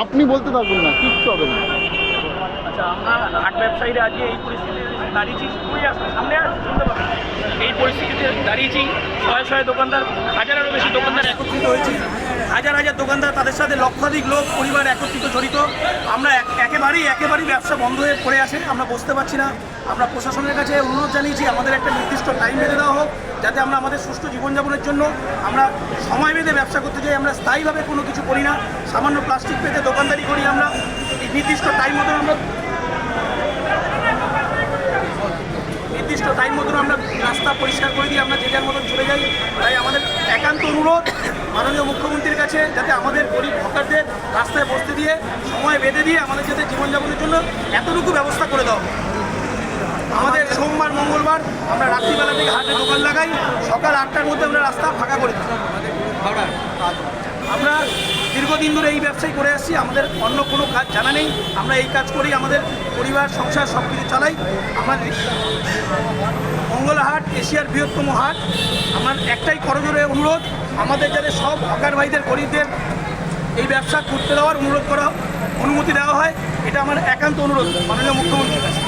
আপনি বলতে থাকুন না, কিচ্ছু হবে না। আচ্ছা, আমরা হাট ব্যবসায়ীরা আজকে এই পরিস্থিতিতে দাঁড়িয়েছি, সামনে শুনতে পাবেন, এই পরিস্থিতিতে দাঁড়িয়েছি। শয়ে শয়ে দোকানদার, হাজারেরও বেশি দোকানদার একত্রিত হয়েছে। হাজার হাজার দোকানদার, তাদের সাথে লক্ষাধিক লোক, পরিবার একত্রিত জড়িত। আমরা একেবারেই ব্যবসা বন্ধ হয়ে পড়ে আসে, আমরা বসতে পারছি না। আমরা প্রশাসনের কাছে অনুরোধ জানিয়েছি আমাদের একটা নির্দিষ্ট টাইম বেঁধে দেওয়া হোক, যাতে আমরা আমাদের সুষ্ঠু জীবনযাপনের জন্য আমরা সময় বেঁধে ব্যবসা করতে চাই। আমরা স্থায়ীভাবে কোনো কিছু করি না, সামান্য প্লাস্টিক পেতে দোকানদারি করি। আমরা এই নির্দিষ্ট টাইম মতন আমরা রাস্তা পরিষ্কার করে দিয়ে আমরা যে যার মতন চলে যাই। তাই আমাদের একান্ত অনুরোধ মাননীয় মুখ্যমন্ত্রীর কাছে, যাতে আমাদের গরিব হকারদের রাস্তায় বসতে দিয়ে সময় বেঁধে দিয়ে আমাদের যাতে জীবনযাপনের জন্য এতটুকু ব্যবস্থা করে দেওয়া। আমাদের সোমবার মঙ্গলবার আমরা রাত্রিবেলা থেকে হাটে দোকান লাগাই, সকাল 8টার মধ্যে আমরা রাস্তা ফাঁকা করে দিই। আমরা দীর্ঘদিন ধরে এই ব্যবসায় করে আসছি, আমাদের অন্য কোনো কাজ জানা নেই। আমরা এই কাজ করি, আমাদের পরিবার সংসার সব কিছু চালাই। আমাদের মঙ্গলা হাট এশিয়ার বৃহত্তম হাট। আমার একটাই করজোরে অনুরোধ, আমাদের যাতে সব হকার ভাইদের, গরিবদের এই ব্যবসা করতে দেওয়ার অনুমতি দেওয়া হয়। এটা আমার একান্ত অনুরোধ মাননীয় মুখ্যমন্ত্রীর কাছে।